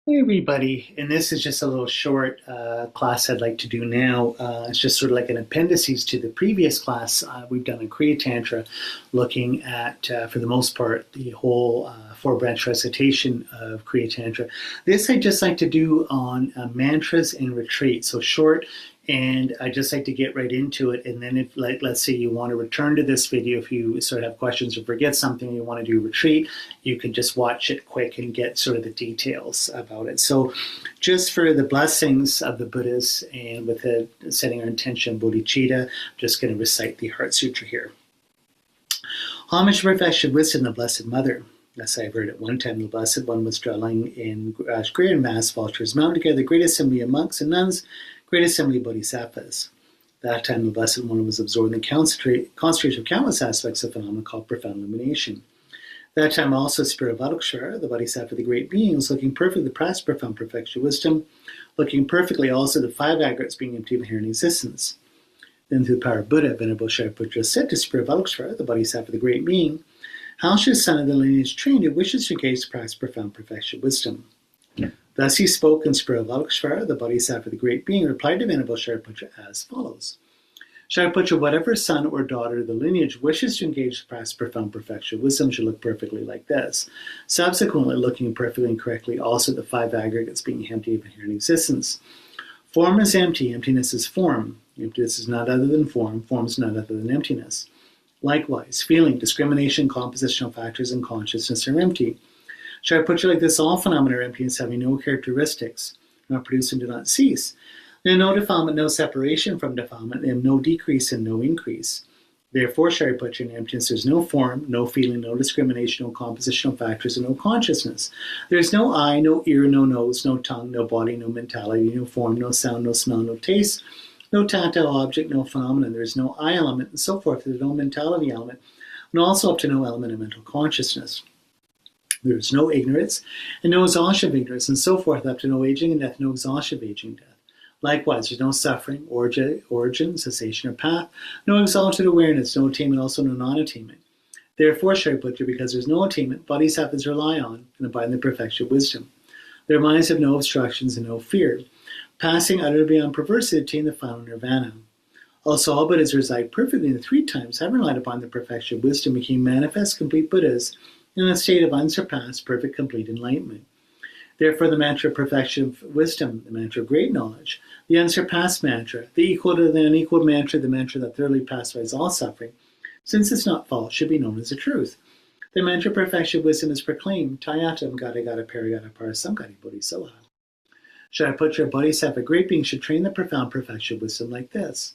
Hey everybody, and this is just a little short class I'd like to do now. It's just sort of like an appendices to the previous class we've done in Kriya Tantra, looking at, for the most part, the whole four-branch recitation of Kriya Tantra. This I'd just like to do on mantras and retreat, so short, and I just like to get right into it. And then if, like, let's say you want to return to this video, if you sort of have questions or forget something, you want to do retreat, you can just watch it quick and get sort of the details about it. So just for the blessings of the Buddhas and with the setting our intention bodhicitta, I'm just going to recite the Heart Sutra here. Homage to perfection, wisdom, the Blessed Mother. As I've heard at one time, the Blessed One was dwelling in great mass Vulture's Mountain together, the great assembly of monks and nuns, great assembly of bodhisattvas. That time, the Blessed One was absorbed in the concentration of countless aspects of phenomena called profound illumination. That time also, Spirit of Avalokiteshvara, the Bodhisattva, the great being, was looking perfectly past profound perfection wisdom, looking perfectly also the five aggregates being empty of inherent existence. Then through the power of Buddha, Venerable Shariputra said to Spirit of Avalokiteshvara, the Bodhisattva, the great being, how should a son of the lineage trained who wishes to engage the practice of profound perfection wisdom? Thus he spoke, and Spirit of Avalokiteshvara, the Bodhisattva, the great being, replied to Venerable Shariputra as follows. Shariputra, whatever son or daughter of the lineage wishes to engage the practice of profound perfection wisdom should look perfectly like this. Subsequently, looking perfectly and correctly also the five aggregates being empty of inherent existence. Form is empty, emptiness is form. Emptiness is not other than form is not other than emptiness. Likewise, feeling, discrimination, compositional factors, and consciousness are empty. Shariputra, like this, all phenomena are empty, having no characteristics, not produce and do not cease. They have no defilement, no separation from defilement. They have no decrease and no increase. Therefore, Shariputra, in emptiness, there's no form, no feeling, no discrimination, no compositional factors, and no consciousness. There's no eye, no ear, no nose, no tongue, no body, no mentality, no form, no sound, no smell, no taste, no tactile object, no phenomenon. There's no I element, and so forth. There's no mentality element, and also up to no element of mental consciousness. There is no ignorance, and no exhaustion of ignorance, and so forth, up to no aging and death, no exhaustion of aging and death. Likewise, there's no suffering, origin, cessation, or path, no exalted awareness, no attainment, also no non-attainment. Therefore, Shariputra, because there's no attainment, bodhisattvas rely on and abide in the perfection of wisdom. Their minds have no obstructions and no fear. Passing utterly beyond perversity, attain the final nirvana. Also, all Buddhas reside perfectly in the three times, having relied upon the perfection of wisdom, became manifest, complete Buddhas in a state of unsurpassed, perfect, complete enlightenment. Therefore, the mantra of perfection of wisdom, the mantra of great knowledge, the unsurpassed mantra, the equal to the unequaled mantra, the mantra that thoroughly pacifies all suffering, since it's not false, should be known as the truth. The mantra of perfection of wisdom is proclaimed, Tayatam Gata Gata Paragata Parasamgati Bodhisoha. Shariputra, Bodhisattva, great being, should train the profound perfection of wisdom like this.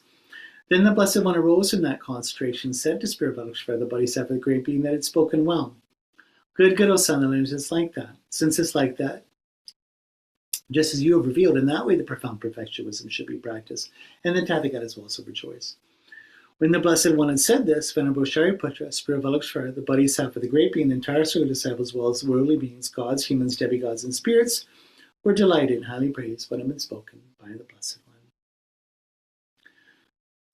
Then the Blessed One arose from that concentration, said to Spirit of Avalokiteshvara, the Bodhisattva, the great being, that had spoken well. Good, O son of the lineage, it's like that. Since it's like that, just as you have revealed, in that way the profound perfection of wisdom should be practiced, and the Tathagatas will also rejoice. When the Blessed One had said this, Venerable Shariputra, Spirit of Avalokiteshvara, the Bodhisattva, the great being, the entire circle of disciples, as well as worldly beings, gods, humans, demigods, and spirits, were delighted and highly praised what had been spoken by the Blessed One.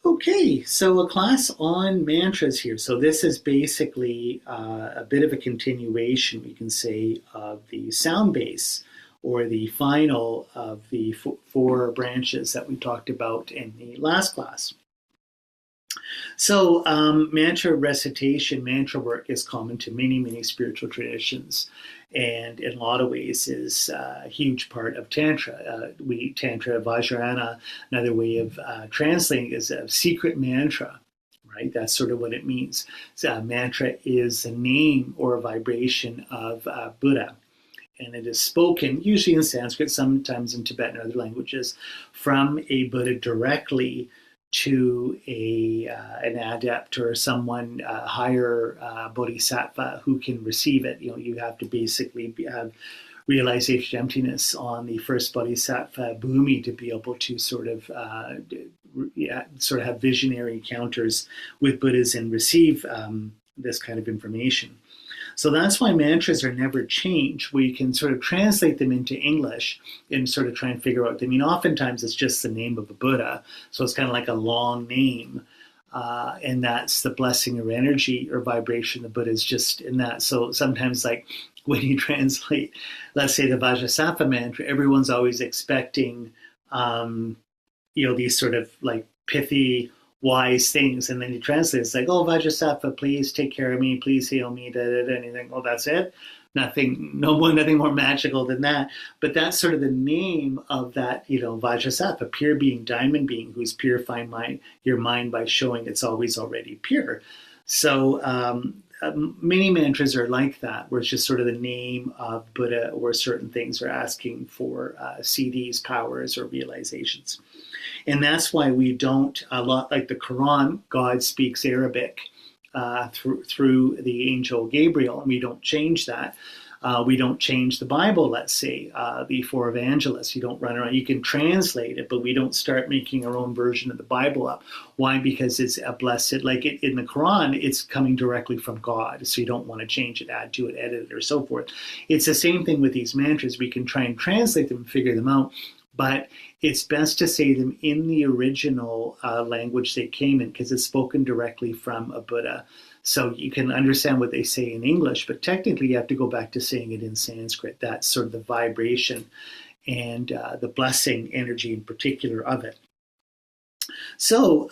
Okay, so a class on mantras here. So this is basically a bit of a continuation, we can say, of the sound base, or the final of the four branches that we talked about in the last class. So mantra recitation, mantra work is common to many, many spiritual traditions, and in a lot of ways is a huge part of Tantra. Tantra Vajrayana, another way of translating is a secret mantra, right? That's sort of what it means. So, mantra is a name or a vibration of Buddha. And it is spoken, usually in Sanskrit, sometimes in Tibetan or other languages, from a Buddha directly to an adept or someone higher bodhisattva who can receive it. You have to basically have realization of emptiness on the first bodhisattva bhumi to be able to sort of have visionary encounters with Buddhas and receive this kind of information. So that's why mantras are never changed. We can sort of translate them into English and sort of try and figure out. I mean, oftentimes it's just the name of a Buddha, so it's kind of like a long name, and that's the blessing or energy or vibration. The Buddha is just in that. So sometimes, like when you translate, let's say, the Vajrasattva mantra, everyone's always expecting, these sort of like pithy, wise things. And then you translate, it's like, oh, Vajrasattva, please take care of me, please heal me, da, da, da. And you think, well, that's it. Nothing more magical than that. But that's sort of the name of that, Vajrasattva, pure being, diamond being, who's purifying your mind by showing it's always already pure. So many mantras are like that, where it's just sort of the name of Buddha, or certain things are asking for CDs, powers, or realizations. And that's why we don't, a lot like the Quran, God speaks Arabic through the angel Gabriel, and we don't change that. We don't change the Bible, let's say, the four evangelists. You don't run around. You can translate it, but we don't start making our own version of the Bible up. Why? Because it's a blessed, like in the Quran, it's coming directly from God. So you don't want to change it, add to it, edit it, or so forth. It's the same thing with these mantras. We can try and translate them and figure them out, but it's best to say them in the original language they came in, because it's spoken directly from a Buddha. So you can understand what they say in English, but technically you have to go back to saying it in Sanskrit. That's sort of the vibration and the blessing energy in particular of it. So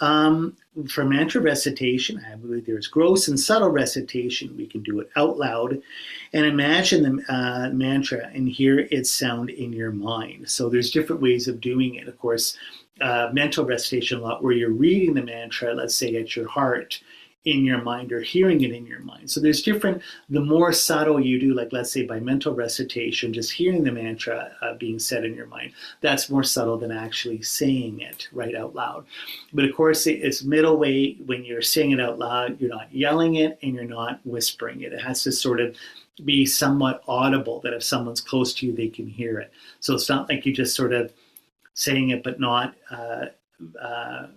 for mantra recitation, I believe there's gross and subtle recitation. We can do it out loud and imagine the mantra and hear its sound in your mind. So there's different ways of doing it. Of course, mental recitation a lot, where you're reading the mantra, let's say at your heart, in your mind, or hearing it in your mind. So there's different, the more subtle you do, like let's say by mental recitation, just hearing the mantra being said in your mind, that's more subtle than actually saying it right out loud. But of course, it's middle way. When you're saying it out loud, you're not yelling it and you're not whispering it. It has to sort of be somewhat audible, that if someone's close to you, they can hear it. So it's not like you just sort of saying it, but not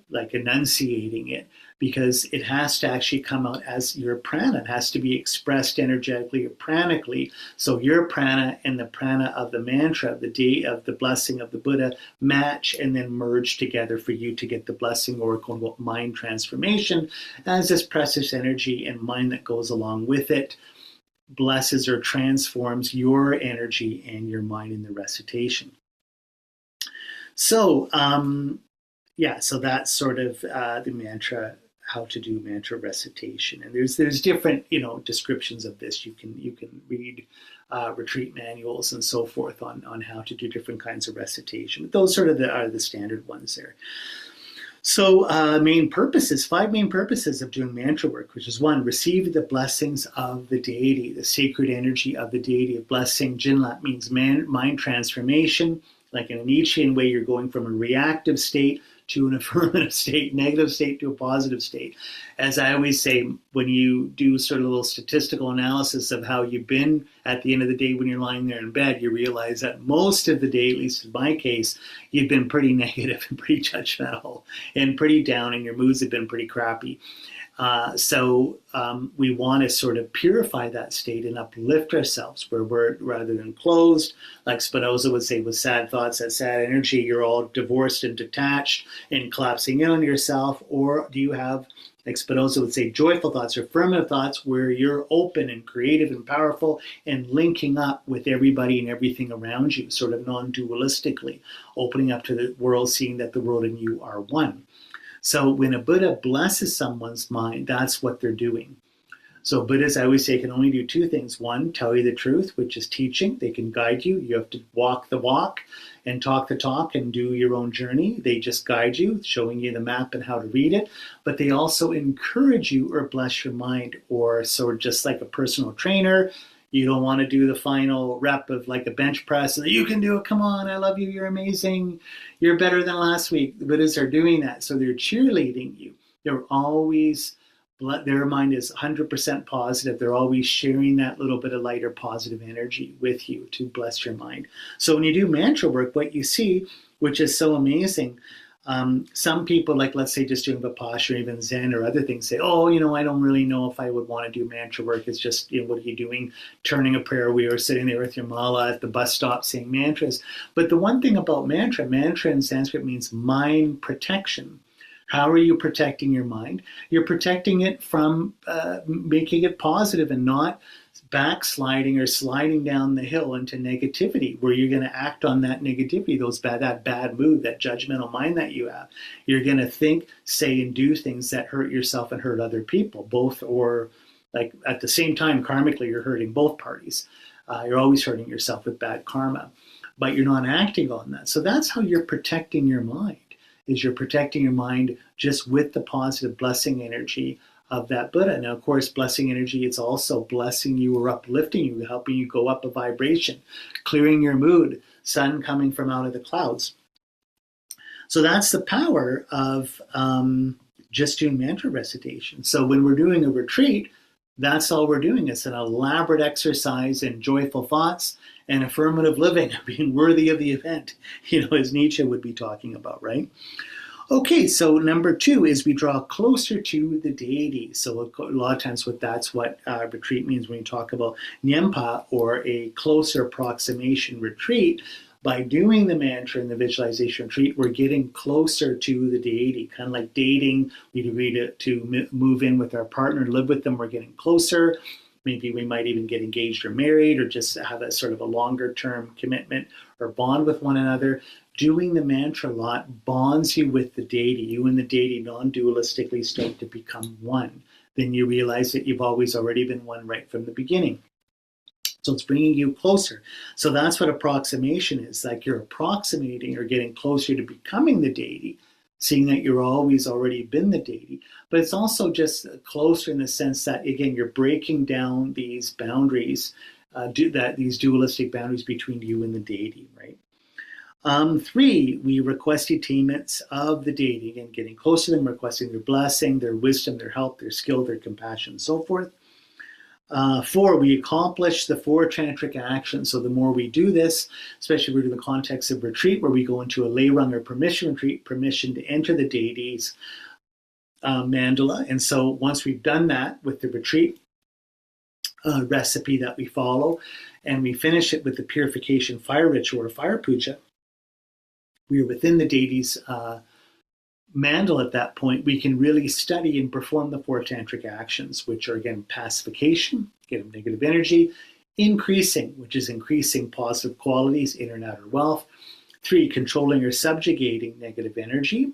like enunciating it, because it has to actually come out as your prana. It has to be expressed energetically or pranically. So your prana and the prana of the mantra of the day of the blessing of the Buddha match and then merge together for you to get the blessing, or quote unquote mind transformation, as this precious energy and mind that goes along with it blesses or transforms your energy and your mind in the recitation. So, so that's sort of the mantra, how to do mantra recitation. And there's different, descriptions of this. You can read retreat manuals and so forth on how to do different kinds of recitation. But those sort of are the standard ones there. So five main purposes of doing mantra work, which is one, receive the blessings of the deity, the sacred energy of the deity. Of blessing, Jinlat, means mind transformation. Like in a Nietzschean way, you're going from a reactive state to an affirmative state, negative state to a positive state. As I always say, when you do sort of a little statistical analysis of how you've been at the end of the day when you're lying there in bed, you realize that most of the day, at least in my case, you've been pretty negative and pretty judgmental and pretty down, and your moods have been pretty crappy. So we want to sort of purify that state and uplift ourselves, where we're, rather than closed, like Spinoza would say, with sad thoughts, that sad energy, you're all divorced and detached and collapsing in on yourself. Or do you have, like Spinoza would say, joyful thoughts or affirmative thoughts, where you're open and creative and powerful and linking up with everybody and everything around you, sort of non-dualistically, opening up to the world, seeing that the world and you are one. So when a Buddha blesses someone's mind, that's what they're doing. So Buddhas, I always say, can only do two things. One, tell you the truth, which is teaching. They can guide you. You have to walk the walk and talk the talk and do your own journey. They just guide you, showing you the map and how to read it. But they also encourage you or bless your mind, or sort of just like a personal trainer. You don't want to do the final rep of like a bench press, and you can do it. Come on, I love you. You're amazing. You're better than last week. The Buddhas are doing that. So they're cheerleading you. They're always, their mind is 100% positive. They're always sharing that little bit of lighter positive energy with you to bless your mind. So when you do mantra work, what you see, which is so amazing, some people, like let's say just doing Vipassana or even Zen or other things, say, oh, I don't really know if I would want to do mantra work. It's just, what are you doing? Turning a prayer wheel or sitting there with your mala at the bus stop saying mantras. But the one thing about mantra in Sanskrit means mind protection. How are you protecting your mind? You're protecting it from making it positive and not backsliding or sliding down the hill into negativity, where you're going to act on that negativity, that bad mood, that judgmental mind that you have. You're going to think, say, and do things that hurt yourself and hurt other people, both, or like at the same time, karmically, you're hurting both parties. You're always hurting yourself with bad karma, but you're not acting on that. So that's how you're protecting your mind, is you're protecting your mind just with the positive blessing energy of that Buddha. Now, of course, blessing energy, it's also blessing you or uplifting you, helping you go up a vibration, clearing your mood, sun coming from out of the clouds. So that's the power of just doing mantra recitation. So when we're doing a retreat, that's all we're doing. It's an elaborate exercise in joyful thoughts and affirmative living, being worthy of the event, as Nietzsche would be talking about, right? Okay, so number 2 is we draw closer to the deity. So a lot of times that's what retreat means when you talk about Nyempa, or a closer approximation retreat. By doing the mantra and the visualization retreat, we're getting closer to the deity, kind of like dating. We'd agree to move in with our partner, live with them, we're getting closer. Maybe we might even get engaged or married, or just have a sort of a longer term commitment or bond with one another. Doing the mantra a lot bonds you with the deity. You and the deity non-dualistically start to become one. Then you realize that you've always already been one right from the beginning. So it's bringing you closer. So that's what approximation is. Like, you're approximating or getting closer to becoming the deity, seeing that you're always already been the deity. But it's also just closer in the sense that, again, you're breaking down these boundaries, these dualistic boundaries between you and the deity, right? 3, we request attainments of the deity, again, getting close to them, requesting their blessing, their wisdom, their help, their skill, their compassion, and so forth. 4, we accomplish the 4 tantric actions. So the more we do this, especially in the context of retreat, where we go into a lay rung or permission retreat, permission to enter the deity's mandala. And so once we've done that with the retreat recipe that we follow, and we finish it with the purification fire ritual or fire puja, we are within the deity's mandala at that point. We can really study and perform the 4 tantric actions, which are, again, pacification, get negative energy, increasing, which is increasing positive qualities, inner and outer wealth. 3, controlling or subjugating negative energy,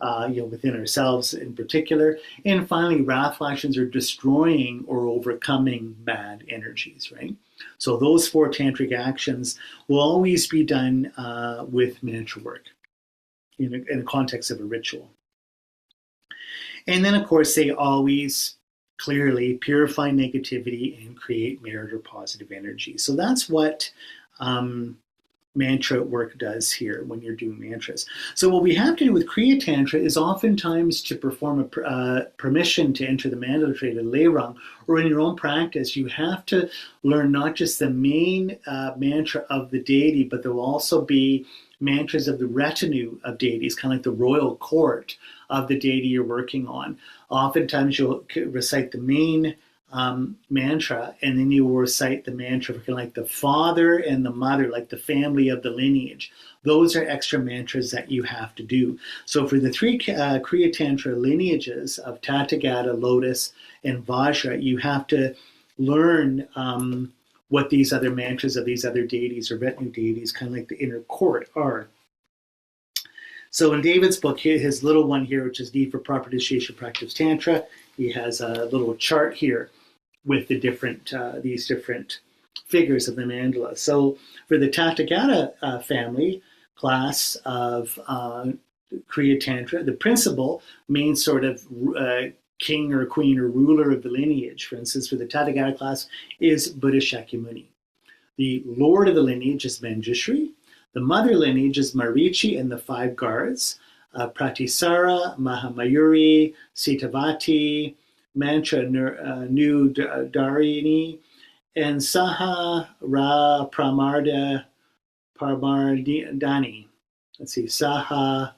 within ourselves in particular. And finally, wrathful actions are destroying or overcoming bad energies, right? So those 4 tantric actions will always be done with mantra work in the context of a ritual. And then, of course, they always clearly purify negativity and create merit or positive energy. So that's what mantra work does here when you're doing mantras. So what we have to do with Kriya Tantra is oftentimes to perform a permission to enter the mandala trade, a lay rung, or in your own practice, you have to learn not just the main mantra of the deity, but there will also be mantras of the retinue of deities, kind of like the royal court of the deity you're working on. Oftentimes you'll recite the main mantra, and then you will recite the mantra for kind of like the father and the mother, like the family of the lineage. Those are extra mantras that you have to do. So for the 3 Kriya Tantra lineages of Tathagata, Lotus, and Vajra, you have to learn what these other mantras of these other deities or retinue deities, kind of like the inner court, are. So in David's book, his little one here, which is Need for Proper Initiation Practice Tantra, he has a little chart here with the different these different figures of the mandala. So for the Tathagata family class of Kriya Tantra, the principal, main sort of king or queen or ruler of the lineage, for instance, for the Tathagata class, is Buddha Shakyamuni. The lord of the lineage is Manjushri. The mother lineage is Marichi and the 5 guards, Pratisara, Mahamayuri, Sitavati, Mantra Darini, and Saha Ra Pramardani. Let's see, Saha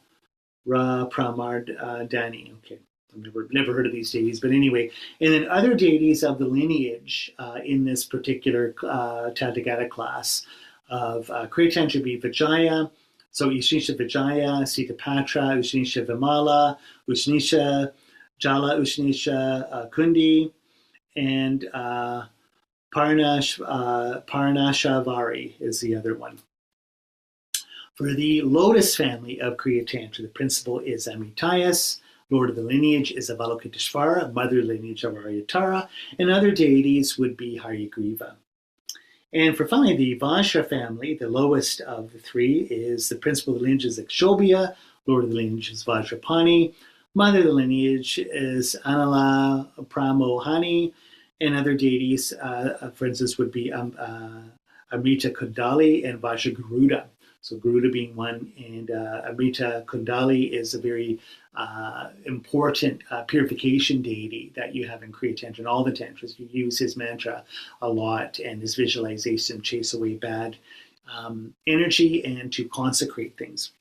Ra Pramardani. Okay, I've never heard of these deities, but anyway. And then other deities of the lineage in this particular Tathagata class of Kriya Tantra be Vijaya. So Ushnisha Vijaya, Sitapatra, Ushnisha Vimala, Ushnisha Jala, Ushnisha Kundi, and Parnashavari is the other one. For the Lotus family of Kriya Tantra, the principal is Amitayas. Lord of the lineage is Avalokiteshvara, mother lineage of Aryatara, and other deities would be Haryagriva. And for finally, the Vajra family, the lowest of the three, is the principal of the lineage is Akshobhya, lord of the lineage is Vajrapani, mother of the lineage is Anala Pramohani, and other deities, for instance, would be Amrita Kundali and Vajraguruda. So Garuda being one, and Amrita Kundali is a very important purification deity that you have in Kriya Tantra and all the Tantras. You use his mantra a lot and his visualization to chase away bad energy and to consecrate things.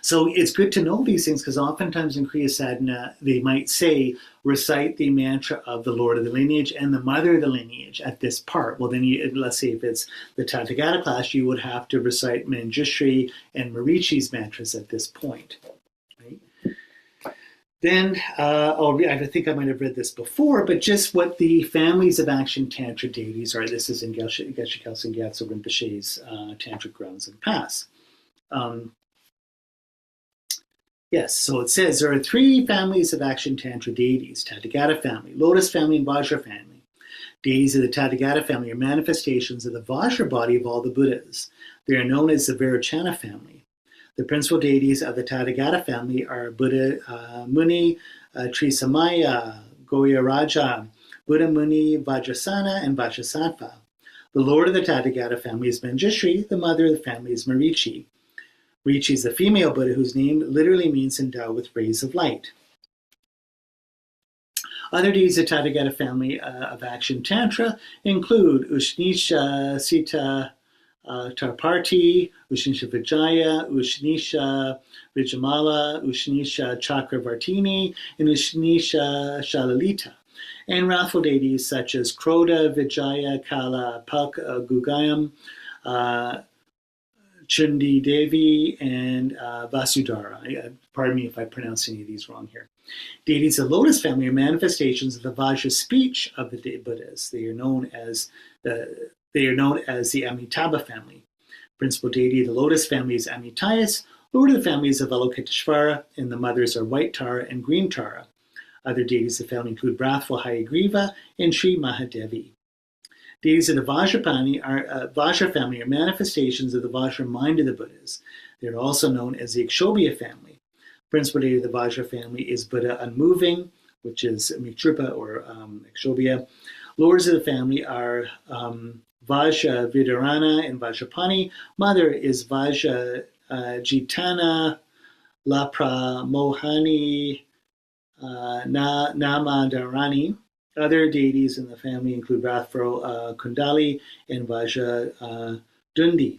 So it's good to know these things because oftentimes in Kriya Sadhana, they might say, recite the mantra of the Lord of the lineage and the mother of the lineage at this part. Well, then let's say if it's the Tathagata class, you would have to recite Manjushri and Marichi's mantras at this point. Right? Then, I think I might have read this before, but just what the families of action Tantra deities are. This is in Geshe Kelsang Gyatso Rinpoche's Tantric Grounds and Paths. Yes, so it says there are three families of action Tantra deities: Tathagata family, Lotus family, and Vajra family. Deities of the Tathagata family are manifestations of the Vajra body of all the Buddhas. They are known as the Vairocana family. The principal deities of the Tathagata family are Buddha Muni, Trisamaya, Goya Raja, Buddha Muni, Vajrasana, and Vajrasattva. The lord of the Tathagata family is Manjushri, the mother of the family is Marichi. Marichi is the female Buddha whose name literally means endowed with rays of light. Other deities of the Tathagata family of action Tantra include Ushnisha Sita Tarparti, Ushnisha Vijaya, Ushnisha Vijamala, Ushnisha Chakravartini, and Ushnisha Shalalita. And wrathful deities such as Kroda, Vijaya, Kala, Palk, Gugayam, Chundi Devi, and Vasudhara. Pardon me if I pronounce any of these wrong here. Deities of the Lotus family are manifestations of the Vajra speech of the Buddhas. They are known as the Amitabha family. Principal deity of the Lotus family is Amitayas. Lord of the family is Avalokiteshvara, and the mothers are White Tara and Green Tara. Other deities of the family include wrathful Haryagriva and Sri Mahadevi. Deities of the Vajra family are manifestations of the Vajra mind of the Buddhas. They are also known as the Akshobhya family. Principal deity of the Vajra family is Buddha Unmoving, which is Mitrupa or Akshobhya. Lords of the family are Vajra Vidarana and Vajrapani. Mother is Vajra Jitana, Lapra Mohani, Namadarani. Other deities in the family include wrathful Kundali and Vajra Dundi.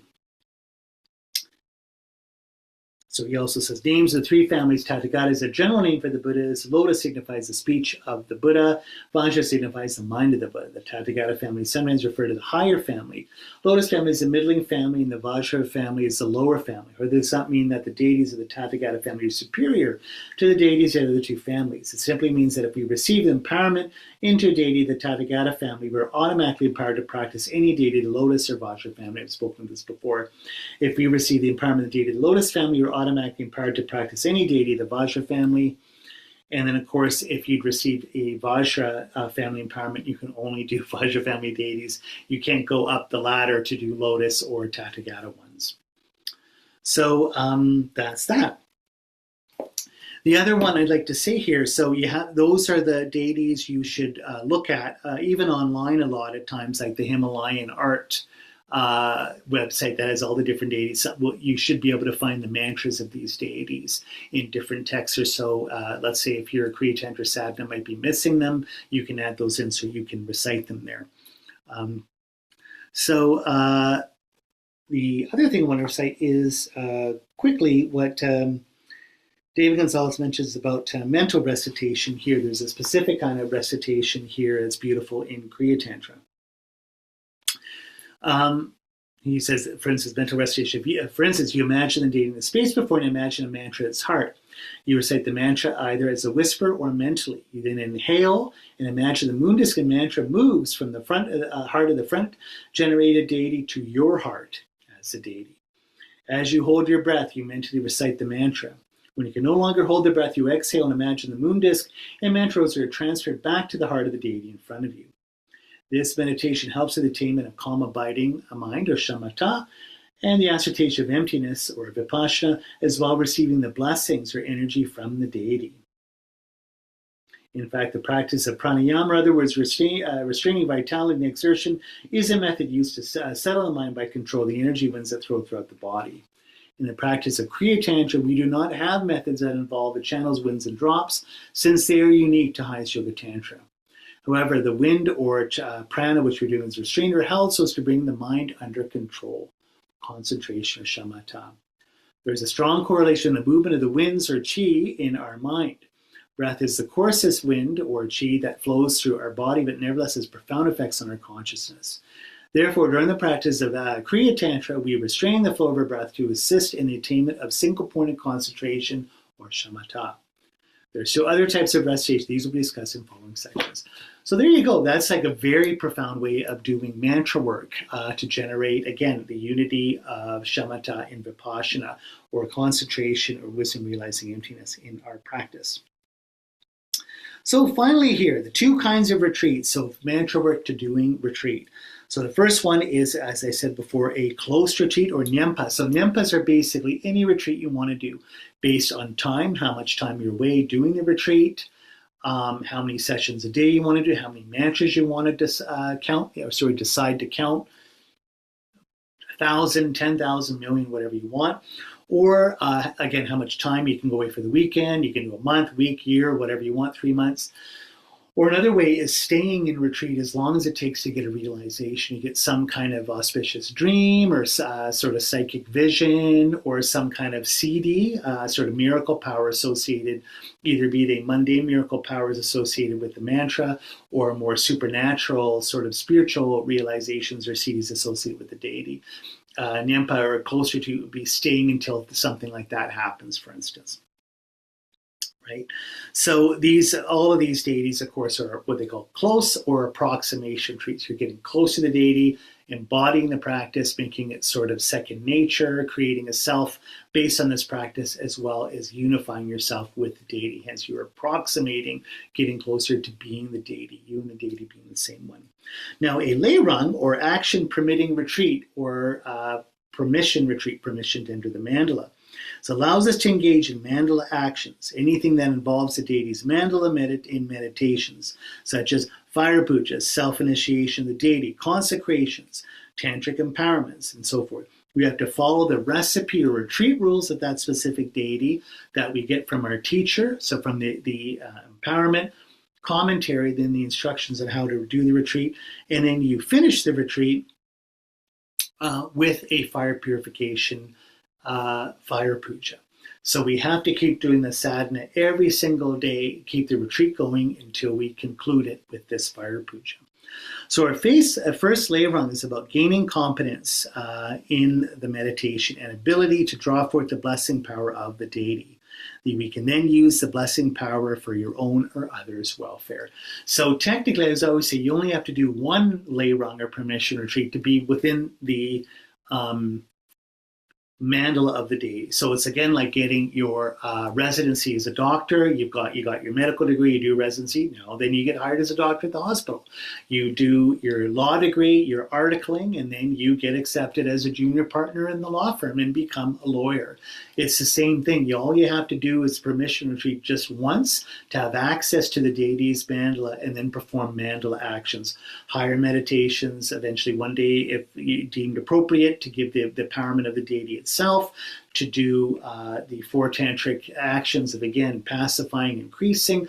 So he also says, names of the three families. Tathagata is a general name for the Buddhas. Lotus signifies the speech of the Buddha. Vajra signifies the mind of the Buddha. The Tathagata family is sometimes referred to the higher family. Lotus family is the middling family, and the Vajra family is the lower family. Or does not mean that the deities of the Tathagata family are superior to the deities of the other two families. It simply means that if we receive the empowerment into a deity of the Tathagata family, we're automatically empowered to practice any deity of the Lotus or Vajra family. I've spoken of this before. If we receive the empowerment of the deity of the Lotus family, we're automatically empowered to practice any deity of the Vajra family. And then, of course, if you'd received a Vajra family empowerment, you can only do Vajra family deities. You can't go up the ladder to do Lotus or Tathagata ones. So that's that. The other one I'd like to say here, so you have those are the deities you should look at, even online a lot at times, like the Himalayan art website that has all the different deities. You should be able to find the mantras of these deities in different texts or so. Let's say if you're a Kriya Tantra sadhana might be missing them, you can add those in so you can recite them there. The other thing I want to recite is quickly what David Gonzalez mentions about mental recitation here. There's a specific kind of recitation here that's beautiful in Kriya Tantra. He says, for instance, mental recitation. For instance, you imagine the deity in the space before and imagine a mantra at its heart. You recite the mantra either as a whisper or mentally. You then inhale and imagine the moon disk and mantra moves from the heart of the front generated deity to your heart as the deity. As you hold your breath, you mentally recite the mantra. When you can no longer hold the breath, you exhale and imagine the moon disk and mantras are transferred back to the heart of the deity in front of you. This meditation helps with the attainment of calm abiding a mind, or shamatha, and the ascertation of emptiness, or vipassana, as well receiving the blessings or energy from the deity. In fact, the practice of pranayama, or other words, restraining vitality and exertion, is a method used to settle the mind by controlling the energy winds that flow throughout the body. In the practice of Kriya Tantra, we do not have methods that involve the channels, winds, and drops, since they are unique to highest yoga tantra. However, the wind or prana, which we're doing as restraint, are held so as to bring the mind under control, concentration, or shamatha. There's a strong correlation in the movement of the winds, or chi, in our mind. Breath is the coarsest wind, or chi, that flows through our body, but nevertheless has profound effects on our consciousness. Therefore, during the practice of Kriya Tantra, we restrain the flow of our breath to assist in the attainment of single-pointed concentration, or shamatha. There are still other types of recitation. These will be discussed in following sections. So there you go. That's like a very profound way of doing mantra work to generate, again, the unity of shamatha and vipassana, or concentration or wisdom realizing emptiness in our practice. So finally here, the two kinds of retreats. So mantra work to doing retreat. So the first one is, as I said before, a close retreat, or nyempa. So nyempas are basically any retreat you want to do based on time, how much time you're away doing the retreat, how many sessions a day you want to do, how many mantras you want to decide to count, 1,000, 10,000, million, whatever you want. Or again, how much time you can go away for the weekend. You can do a month, week, year, whatever you want, 3 months. Or another way is staying in retreat as long as it takes to get a realization. You get some kind of auspicious dream, or sort of psychic vision, or some kind of CD, sort of miracle power associated, either be they mundane miracle powers associated with the mantra, or more supernatural sort of spiritual realizations or CDs associated with the deity. Nyempa, or closer to, would be staying until something like that happens, for instance. Right? So all of these deities, of course, are what they call close or approximation retreats. You're getting close to the deity, embodying the practice, making it sort of second nature, creating a self based on this practice, as well as unifying yourself with the deity. Hence, you're approximating, getting closer to being the deity, you and the deity being the same one. Now, a lay rung, or action permitting retreat, or permission retreat, permission to enter the mandala. So it allows us to engage in mandala actions, anything that involves the deity's mandala in meditations, such as fire pujas, self-initiation of the deity, consecrations, tantric empowerments, and so forth. We have to follow the recipe or retreat rules of that specific deity that we get from our teacher, so from the empowerment, commentary, then the instructions on how to do the retreat, and then you finish the retreat with a fire purification fire puja. So we have to keep doing the sadhana every single day, keep the retreat going until we conclude it with this fire puja. So our first lay rung is about gaining competence in the meditation and ability to draw forth the blessing power of the deity. We can then use the blessing power for your own or others' welfare. So technically, as I always say, you only have to do one lay rung or permission retreat to be within the mandala of the deity. So it's again like getting your residency as a doctor. You got your medical degree, you do residency. No, then you get hired as a doctor at the hospital. You do your law degree, your articling, and then you get accepted as a junior partner in the law firm and become a lawyer. It's the same thing. All you have to do is permission retreat just once to have access to the deity's mandala, and then perform mandala actions, higher meditations, eventually one day, if deemed appropriate, to give the empowerment of the deity itself, to do the four tantric actions of, again, pacifying, increasing,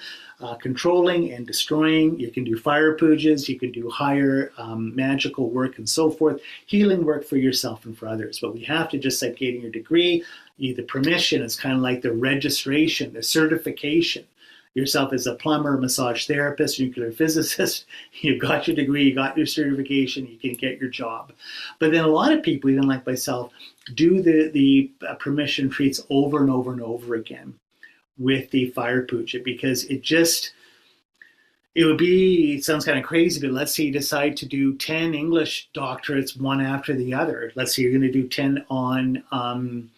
controlling, and destroying. You can do fire pujas, you can do higher magical work and so forth, healing work for yourself and for others. But we have to, just like getting your degree, the permission is kind of like the registration, the certification. Yourself as a plumber, massage therapist, nuclear physicist, you've got your degree, you got your certification, you can get your job. But then a lot of people, even like myself, do the permission retreats over and over and over again. with the fire puja, because it sounds kind of crazy, but let's say you decide to do 10 English doctorates one after the other. Let's say you're going to do 10 on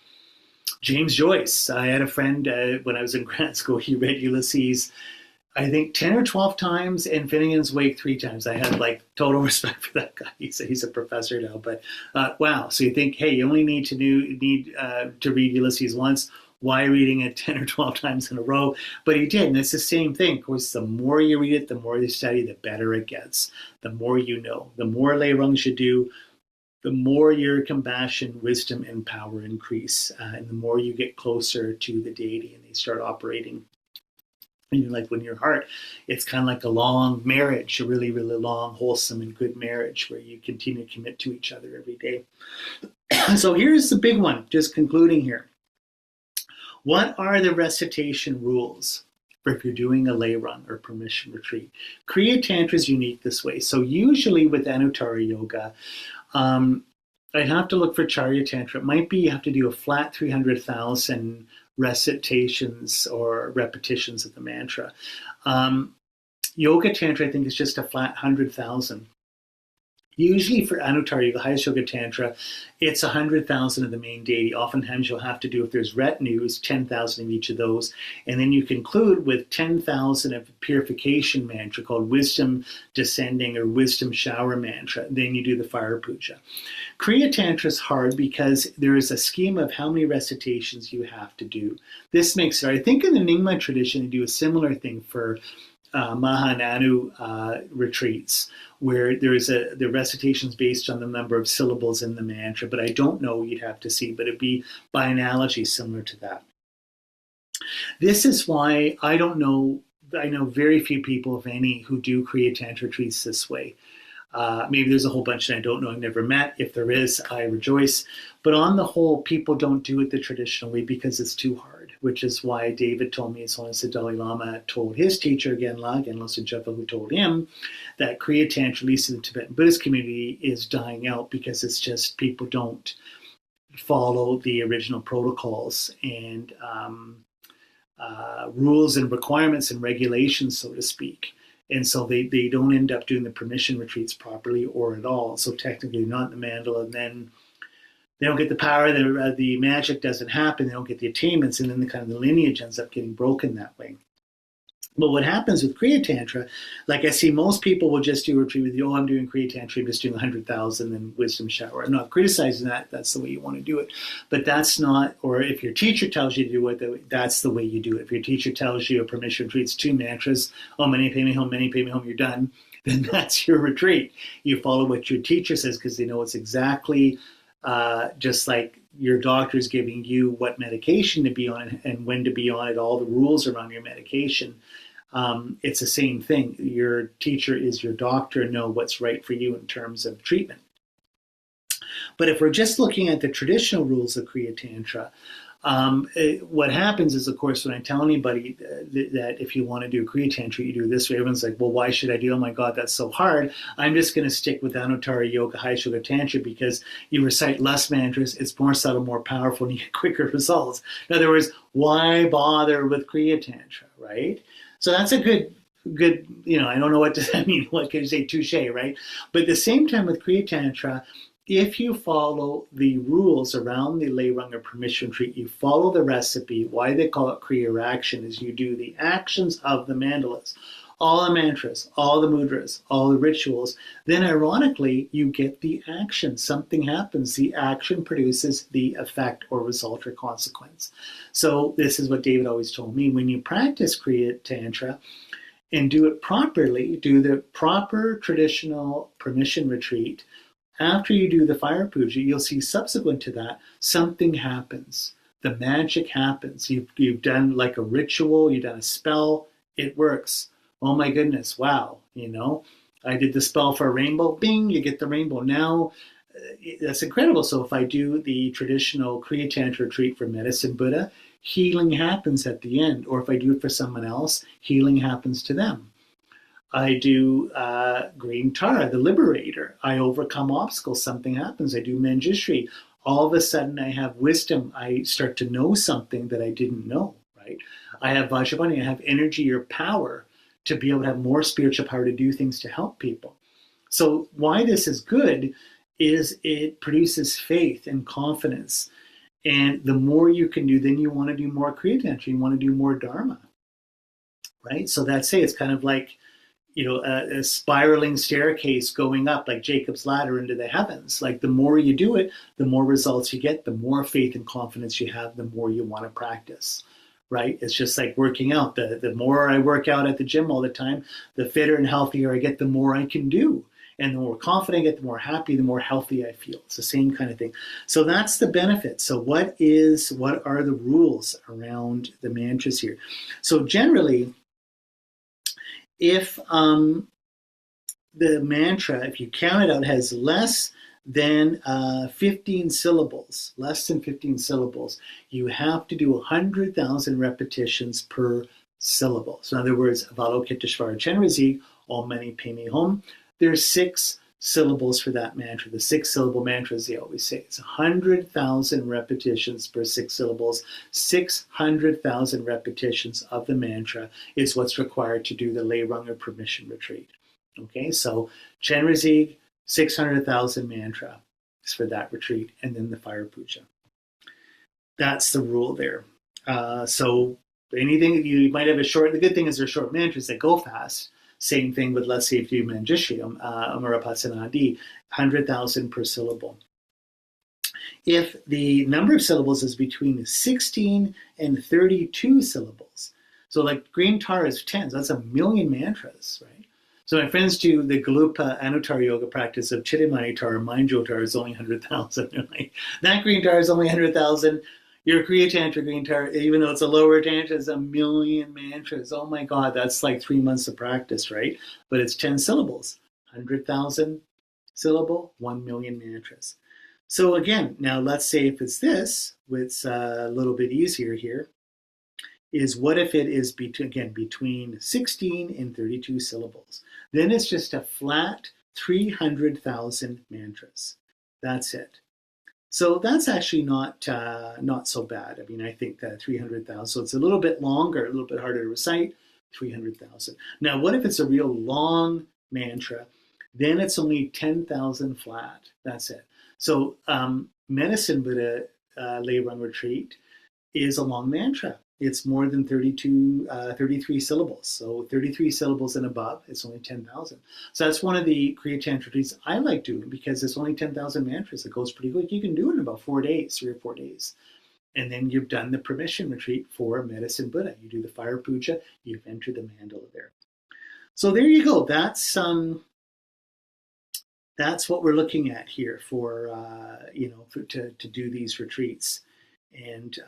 James Joyce. I had a friend when I was in grad school, he read Ulysses, I think 10 or 12 times, and Finnegan's Wake 3 times. I had like total respect for that guy. He's a professor now, but wow. So you think, hey, you only need to read Ulysses once. Why reading it 10 or 12 times in a row? But he did, and it's the same thing. Of course, the more you read it, the more you study, the better it gets. The more you know. The more lay rungs you do, the more your compassion, wisdom, and power increase. And the more you get closer to the deity and they start operating. And like when your heart, it's kind of like a long marriage, a really, really long, wholesome, and good marriage where you continue to commit to each other every day. So here's the big one, just concluding here. What are the recitation rules for if you're doing a lay run or permission retreat? Kriya Tantra is unique this way. So usually with Anuttara Yoga, I'd have to look for Charya Tantra. It might be you have to do a flat 300,000 recitations or repetitions of the mantra. Yoga Tantra, I think, is just a flat 100,000. Usually for Anuttara Yoga, highest Yoga Tantra, it's 100,000 of the main deity. Oftentimes you'll have to do, if there's retinues, 10,000 of each of those. And then you conclude with 10,000 of purification mantra called Wisdom Descending or Wisdom Shower Mantra. Then you do the Fire Puja. Kriya Tantra is hard because there is a scheme of how many recitations you have to do. This makes it, I think in the Nyingma tradition, they do a similar thing for Mahananu retreats, where the recitations based on the number of syllables in the mantra, but I don't know, you'd have to see, but it'd be by analogy similar to that. This is why I know very few people, if any, who do Kriya Tantra retreats this way. Maybe there's a whole bunch that I don't know, I've never met. If there is, I rejoice. But on the whole, people don't do it the traditional way because it's too hard, which is why David told me, as long as the Dalai Lama told his teacher, Genla Sujapa, who told him that Kriya Tantra, at least in the Tibetan Buddhist community, is dying out because it's just people don't follow the original protocols and rules and requirements and regulations, so to speak. And so they don't end up doing the permission retreats properly or at all. So technically not in the mandala, and then they don't get the power, the magic doesn't happen, they don't get the attainments, and then the lineage ends up getting broken that way. But what happens with Kriya Tantra, like I see most people will just do a retreat with you, oh, I'm doing Kriya Tantra, I'm just doing 100,000 and wisdom shower. I'm not criticizing that, that's the way you want to do it. But that's not, or if your teacher tells you to do it, that's the way you do it. If your teacher tells you a permission retreat's 2 mantras, oh, many pay me home, you're done, then that's your retreat. You follow what your teacher says because they know it's exactly just like your doctor's giving you what medication to be on and when to be on it, all the rules around your medication. It's the same thing. Your teacher is your doctor and know what's right for you in terms of treatment. But if we're just looking at the traditional rules of Kriya Tantra, what happens is, of course, when I tell anybody that if you want to do Kriya Tantra, you do it this way, everyone's like, well, why should I do? Oh my God, that's so hard. I'm just going to stick with Anuttara Yoga, High Yoga Tantra, because you recite less mantras, it's more subtle, more powerful, and you get quicker results. In other words, why bother with Kriya Tantra, right? So that's a good, I don't know what does that mean. What can you say? Touche, right? But at the same time with Kriya Tantra, if you follow the rules around the lay rung or permission retreat, you follow the recipe. Why they call it Kriya action is you do the actions of the mandalas, all the mantras, all the mudras, all the rituals. Then ironically, you get the action. Something happens. The action produces the effect or result or consequence. So this is what David always told me. When you practice Kriya Tantra and do it properly, do the proper traditional permission retreat, after you do the fire puja, you'll see subsequent to that, something happens. The magic happens. You've done like a ritual, you've done a spell, it works. Oh my goodness, wow, I did the spell for a rainbow, bing, you get the rainbow. Now, that's incredible. So if I do the traditional Kriya Tantra retreat for Medicine Buddha, healing happens at the end. Or if I do it for someone else, healing happens to them. I do Green Tara, the Liberator. I overcome obstacles. Something happens. I do Manjushri. All of a sudden, I have wisdom. I start to know something that I didn't know, right? I have Vajrapani, I have energy or power to be able to have more spiritual power to do things to help people. So why this is good is it produces faith and confidence. And the more you can do, then you want to do more Kriya Tantra, you want to do more Dharma, right? So that's it. It's kind of like, a spiraling staircase going up, like Jacob's ladder into the heavens. Like the more you do it, the more results you get, the more faith and confidence you have, the more you want to practice, right? It's just like working out. The more I work out at the gym all the time, the fitter and healthier I get, the more I can do. And the more confident I get, the more happy, the more healthy I feel. It's the same kind of thing. So that's the benefit. So what are the rules around the mantras here? So generally, if the mantra, if you count it out, has less than 15 syllables, you have to do 100,000 repetitions per syllable. So in other words, Avalokiteshvara Chenrezig, Om Mani Padme Hum, there's 6 syllables for that mantra. The 6-syllable mantra, as they always say, it's 100,000 repetitions per 6 syllables. 600,000 repetitions of the mantra is what's required to do the Leirung permission retreat. Okay, so Chenrezig, 600,000 mantra is for that retreat, and then the fire puja. That's the rule there. So anything, you might have the good thing is they're short mantras that go fast. Same thing with, let's say, if you Manjushri, Amarapasana 100,000 per syllable. If the number of syllables is between 16 and 32 syllables, so like Green Tar is 10, so that's 1,000,000 mantras, right? So my friends do the Galupa Anuttara yoga practice of Chittimani Tar, Mindjo Tar is only 100,000. Like, that Green Tar is only 100,000. Your Kriya Tantra Green Tar, even though it's a lower tantra, is 1,000,000 mantras. Oh my God, that's like 3 months of practice, right? But it's 10 syllables, 100,000 syllable, 1,000,000 mantras. So again, now let's say if it's this, it's a little bit easier here, is what if it is between 16 and 32 syllables? Then it's just a flat 300,000 mantras. That's it. So that's actually not so bad. I mean, I think that 300,000, so it's a little bit longer, a little bit harder to recite, 300,000. Now, what if it's a real long mantra? Then it's only 10,000 flat. That's it. So Medicine Buddha Leirung Retreat is a long mantra. It's more than 33 syllables. So 33 syllables and above, it's only 10,000. So that's one of the Kriya Tantra retreats I like doing because it's only 10,000 mantras. It goes pretty quick. You can do it in about 4 days, 3 or 4 days. And then you've done the permission retreat for Medicine Buddha. You do the fire puja, you've entered the mandala there. So there you go. That's what we're looking at here for to do these retreats and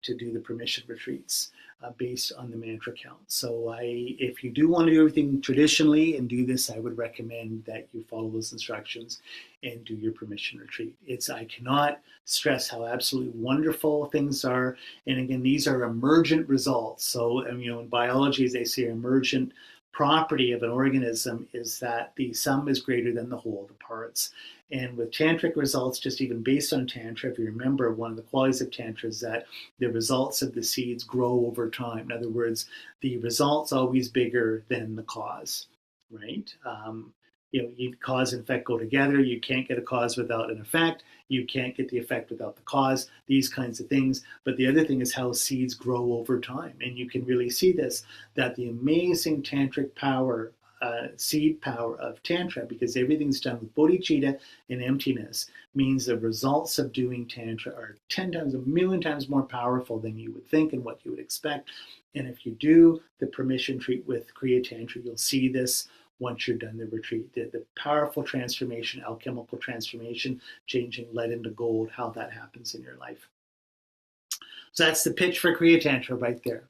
to do the permission retreats based on the mantra count. So if you do want to do everything traditionally and do this, I would recommend that you follow those instructions and do your permission retreat. I cannot stress how absolutely wonderful things are. And again, these are emergent results. So, in biology, as they say, emergent property of an organism is that the sum is greater than the whole of the parts. And with tantric results, just even based on tantra, if you remember, one of the qualities of tantra is that the results of the seeds grow over time. In other words, the result's always bigger than the cause, right? Cause and effect go together. You can't get a cause without an effect. You can't get the effect without the cause, these kinds of things. But the other thing is how seeds grow over time. And you can really see this, that the amazing tantric power, seed power of Tantra, because everything's done with bodhicitta and emptiness, means the results of doing Tantra are 10 times, 1,000,000 times more powerful than you would think and what you would expect. And if you do the permission retreat with Kriya Tantra, you'll see this once you're done the retreat. The powerful transformation, alchemical transformation, changing lead into gold, how that happens in your life. So that's the pitch for Kriya Tantra right there.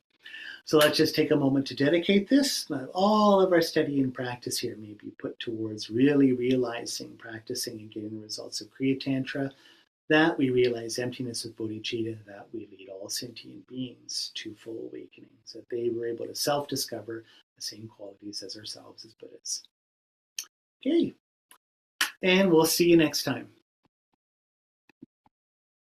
So let's just take a moment to dedicate this. All of our study and practice here may be put towards really realizing, practicing, and getting the results of Kriya Tantra, that we realize emptiness with bodhicitta, that we lead all sentient beings to full awakening, so that they were able to self-discover the same qualities as ourselves as Buddhas. Okay, and we'll see you next time.